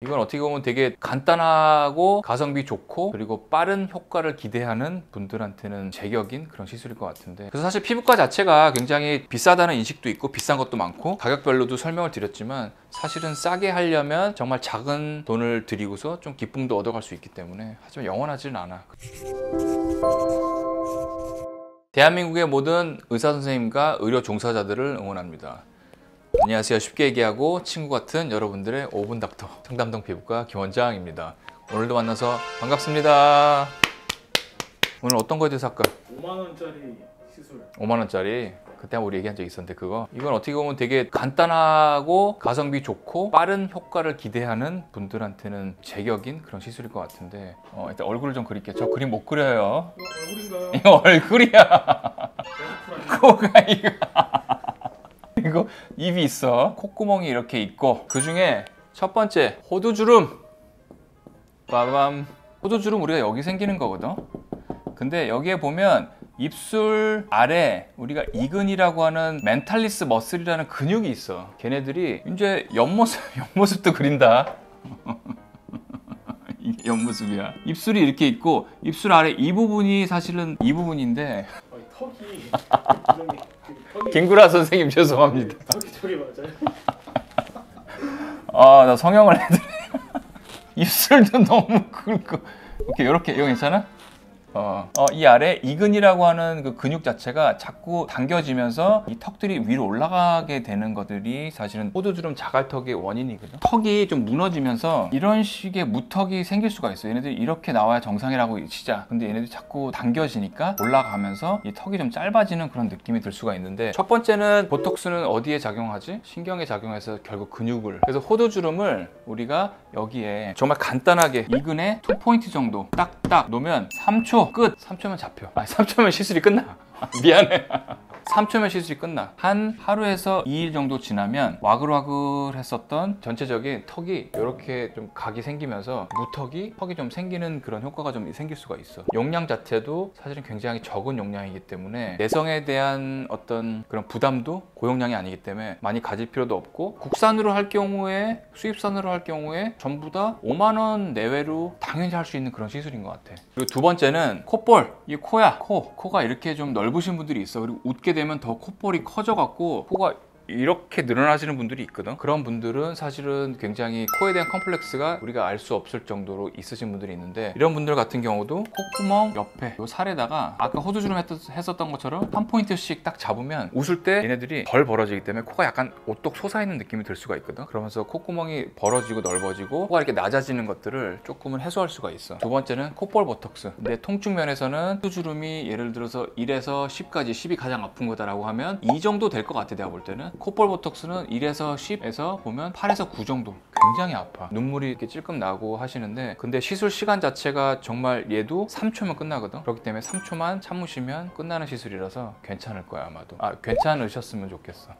이건 어떻게 보면 되게 간단하고 가성비 좋고 그리고 빠른 효과를 기대하는 분들한테는 제격인 그런 시술일 것 같은데, 그래서 사실 피부과 자체가 굉장히 비싸다는 인식도 있고 비싼 것도 많고 가격별로도 설명을 드렸지만 사실은 싸게 하려면 정말 작은 돈을 들이고서 좀 기쁨도 얻어갈 수 있기 때문에, 하지만 영원하지는 않아. 대한민국의 모든 의사 선생님과 의료 종사자들을 응원합니다. 안녕하세요. 쉽게 얘기하고 친구 같은 여러분들의 5분 닥터 청담동 피부과 김원장입니다. 오늘도 만나서 반갑습니다. 오늘 어떤 거에 대해서 할까요? 5만원짜리 시술. 5만원짜리 그때 우리 얘기한 적 있었는데, 그거 이건 어떻게 보면 되게 간단하고 가성비 좋고 빠른 효과를 기대하는 분들한테는 제격인 그런 시술일 것 같은데, 일단 얼굴을 좀 그릴게요. 저 그림 못 그려요. 얼굴인가요? 이거 얼굴이야. 코가 이거 이거 입이 있어. 콧구멍이 이렇게 있고, 그 중에 첫 번째 호두주름. 빠밤. 호두주름 우리가 여기 생기는 거거든. 근데 여기에 보면 입술 아래 우리가 이근이라고 하는 멘탈리스 머슬이라는 근육이 있어. 걔네들이 이제 옆모습도 그린다. 이게 옆모습이야. 입술이 이렇게 있고 입술 아래 이 부분이 사실은 이 부분인데. 턱이 김구라 선생님 죄송합니다. 턱이 저기 맞아요? 나 성형을 해드려. 입술도 너무 굵고. 오케이, 이렇게 이거 괜찮아? 이 아래 이근이라고 하는 그 근육 자체가 자꾸 당겨지면서 이 턱들이 위로 올라가게 되는 것들이 사실은 호두주름 자갈턱의 원인이거든. 턱이 좀 무너지면서 이런 식의 무턱이 생길 수가 있어. 얘네들이 이렇게 나와야 정상이라고 치자. 근데 얘네들이 자꾸 당겨지니까 올라가면서 이 턱이 좀 짧아지는 그런 느낌이 들 수가 있는데, 첫 번째는 보톡스는 어디에 작용하지? 신경에 작용해서 결국 근육을. 그래서 호두주름을 우리가 여기에 정말 간단하게 이근에 2포인트 정도 딱딱 놓으면 3초 끝! 3초면 잡혀. 3초면 시술이 끝나. 미안해. 3초면 시술이 끝나. 한 하루에서 2일 정도 지나면 와글와글 했었던 전체적인 턱이 이렇게 좀 각이 생기면서 턱이 좀 생기는 그런 효과가 좀 생길 수가 있어. 용량 자체도 사실은 굉장히 적은 용량이기 때문에 내성에 대한 어떤 그런 부담도 고용량이 아니기 때문에 많이 가질 필요도 없고, 국산으로 할 경우에, 수입산으로 할 경우에 전부 다 5만 원 내외로 당연히 할 수 있는 그런 시술인 것 같아. 그리고 두 번째는 콧볼. 이 코야. 코가 이렇게 좀 넓으신 분들이 있어. 그리고 웃게 되면 더 콧볼이 커져갖고 코가 이렇게 늘어나시는 분들이 있거든. 그런 분들은 사실은 굉장히 코에 대한 컴플렉스가 우리가 알 수 없을 정도로 있으신 분들이 있는데, 이런 분들 같은 경우도 콧구멍 옆에 요 살에다가 아까 호두주름 했었던 것처럼 한 포인트씩 딱 잡으면 웃을 때 얘네들이 덜 벌어지기 때문에 코가 약간 오똑 솟아있는 느낌이 들 수가 있거든. 그러면서 콧구멍이 벌어지고 넓어지고 코가 이렇게 낮아지는 것들을 조금은 해소할 수가 있어. 두 번째는 콧볼 보톡스. 근데 통증 면에서는 호두주름이 예를 들어서 1에서 10까지, 10이 가장 아픈 거다라고 하면 2 정도 될 것 같아, 내가 볼 때는. 콧볼 보톡스는 1에서 10에서 보면 8에서 9 정도. 굉장히 아파. 눈물이 이렇게 찔끔 나고 하시는데, 근데 시술 시간 자체가 정말 얘도 3초면 끝나거든. 그렇기 때문에 3초만 참으시면 끝나는 시술이라서 괜찮을 거야, 아마도. 괜찮으셨으면 좋겠어.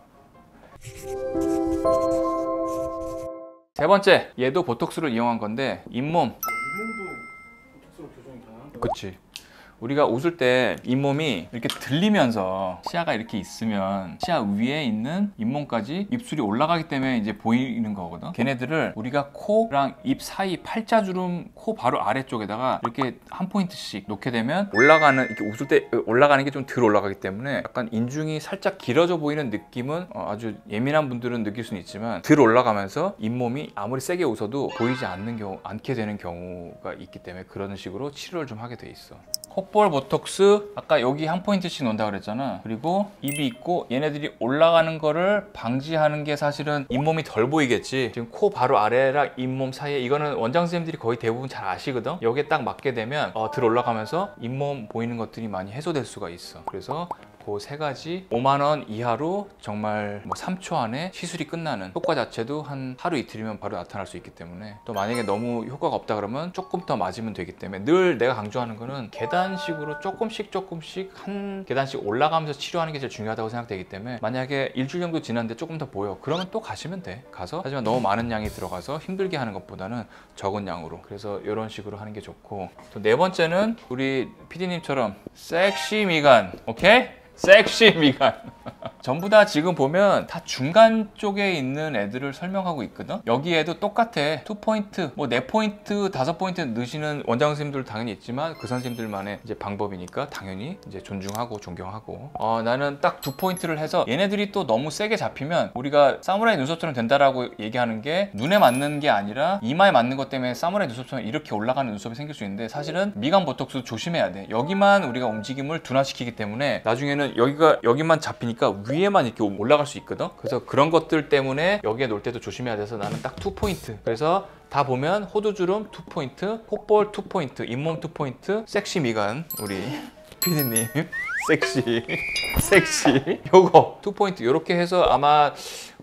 세 번째, 얘도 보톡스를 이용한 건데 잇몸. 잇몸도 보톡스로 교정이 가능한가요? 그치. 우리가 웃을 때 잇몸이 이렇게 들리면서 치아가 이렇게 있으면 치아 위에 있는 잇몸까지 입술이 올라가기 때문에 이제 보이는 거거든. 걔네들을 우리가 코랑 입 사이 팔자주름 코 바로 아래쪽에다가 이렇게 한 포인트씩 놓게 되면 이렇게 웃을 때 올라가는 게 좀 덜 올라가기 때문에 약간 인중이 살짝 길어져 보이는 느낌은 아주 예민한 분들은 느낄 수는 있지만 덜 올라가면서 잇몸이 아무리 세게 웃어도 보이지 않게 되는 경우가 있기 때문에 그런 식으로 치료를 좀 하게 돼 있어. 콧볼 보톡스 아까 여기 한 포인트씩 놓는다 그랬잖아. 그리고 입이 있고 얘네들이 올라가는 거를 방지하는 게 사실은 잇몸이 덜 보이겠지. 지금 코 바로 아래랑 잇몸 사이에, 이거는 원장 선생님들이 거의 대부분 잘 아시거든. 여기에 딱 맞게 되면 들 올라가면서 잇몸 보이는 것들이 많이 해소될 수가 있어. 그래서 그 세 가지 5만 원 이하로 정말 3초 안에 시술이 끝나는, 효과 자체도 한 하루 이틀이면 바로 나타날 수 있기 때문에, 또 만약에 너무 효과가 없다 그러면 조금 더 맞으면 되기 때문에 늘 내가 강조하는 거는 계단식으로 조금씩 한 계단씩 올라가면서 치료하는 게 제일 중요하다고 생각되기 때문에, 만약에 일주일 정도 지났는데 조금 더 보여 그러면 또 가시면 돼. 가서. 하지만 너무 많은 양이 들어가서 힘들게 하는 것보다는 적은 양으로, 그래서 이런 식으로 하는 게 좋고. 또 네 번째는 우리 PD님처럼 섹시 미간. 오케이? 섹시 미간. 전부 다 지금 보면 다 중간 쪽에 있는 애들을 설명하고 있거든. 여기에도 똑같아. 2포인트, 뭐 4포인트, 5포인트 넣으시는 원장 선생님들 당연히 있지만 그 선생님들만의 이제 방법이니까 당연히 이제 존중하고 존경하고. 나는 딱 2포인트를 해서 얘네들이 또 너무 세게 잡히면 우리가 사무라이 눈썹처럼 된다라고 얘기하는 게 눈에 맞는 게 아니라 이마에 맞는 것 때문에 사무라이 눈썹처럼 이렇게 올라가는 눈썹이 생길 수 있는데 사실은 미간 보톡스 조심해야 돼. 여기만 우리가 움직임을 둔화시키기 때문에 나중에는 여기만 잡히니까 위에만 이렇게 올라갈 수 있거든. 그래서 그런 것들 때문에 여기에 놓을 때도 조심해야 돼서 나는 딱 2포인트. 그래서 다 보면 호두주름 2포인트, 콧볼 2포인트, 잇몸 2포인트, 섹시 미간 우리 피디님 섹시 요거 2포인트 이렇게 해서 아마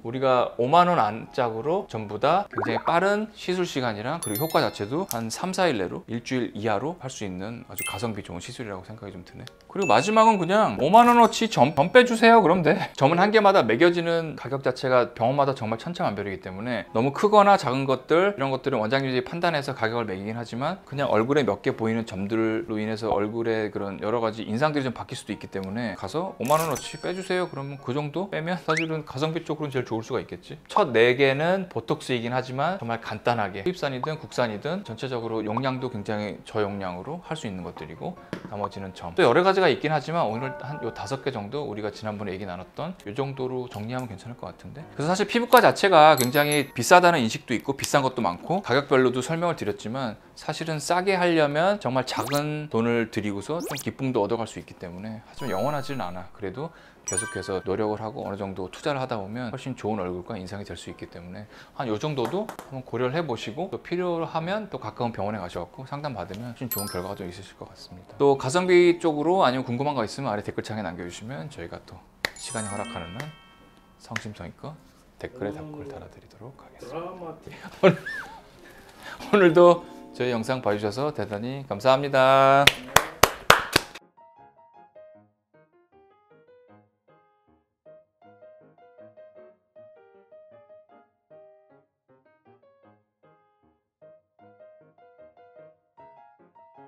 우리가 5만 원 안짝으로 전부 다 굉장히 빠른 시술 시간이랑 그리고 효과 자체도 한 3, 4일 내로 일주일 이하로 할 수 있는 아주 가성비 좋은 시술이라고 생각이 좀 드네. 그리고 마지막은 그냥 5만 원어치 점 빼주세요. 그럼 돼. 점은 한 개마다 매겨지는 가격 자체가 병원마다 정말 천차만별이기 때문에 너무 크거나 작은 것들 이런 것들은 원장님들이 판단해서 가격을 매기긴 하지만 그냥 얼굴에 몇 개 보이는 점들로 인해서 얼굴에 그런 여러 가지 인상들이 좀 바뀔 수도 있기 때문에 가서 5만 원어치 빼주세요. 그러면 그 정도 빼면 사실은 가성비 쪽으로는 제일 좋을 수가 있겠지. 첫 4개는 보톡스이긴 하지만 정말 간단하게 수입산이든 국산이든 전체적으로 용량도 굉장히 저용량으로 할 수 있는 것들이고 나머지는 점. 또 여러 가지가 있긴 하지만 오늘 한 요 5개 정도 우리가 지난번에 얘기 나눴던 요 정도로 정리하면 괜찮을 것 같은데. 그래서 사실 피부과 자체가 굉장히 비싸다는 인식도 있고 비싼 것도 많고 가격별로도 설명을 드렸지만 사실은 싸게 하려면 정말 작은 돈을 들이고서 좀 기쁨도 얻어갈 수 있기 때문에 하지만 영원하지는 않아. 그래도 계속해서 노력을 하고 어느 정도 투자를 하다 보면 훨씬 좋은 얼굴과 인상이 될 수 있기 때문에 한 요 정도도 한번 고려를 해보시고 또 필요하면 또 가까운 병원에 가셔서 상담 받으면 훨씬 좋은 결과가 좀 있으실 것 같습니다. 또 가성비 쪽으로 아니면 궁금한 거 있으면 아래 댓글창에 남겨주시면 저희가 또 시간이 허락하는 날 성심성의껏 댓글에 답글 달아드리도록 하겠습니다. 드라마 오늘도 저희 영상 봐주셔서 대단히 감사합니다.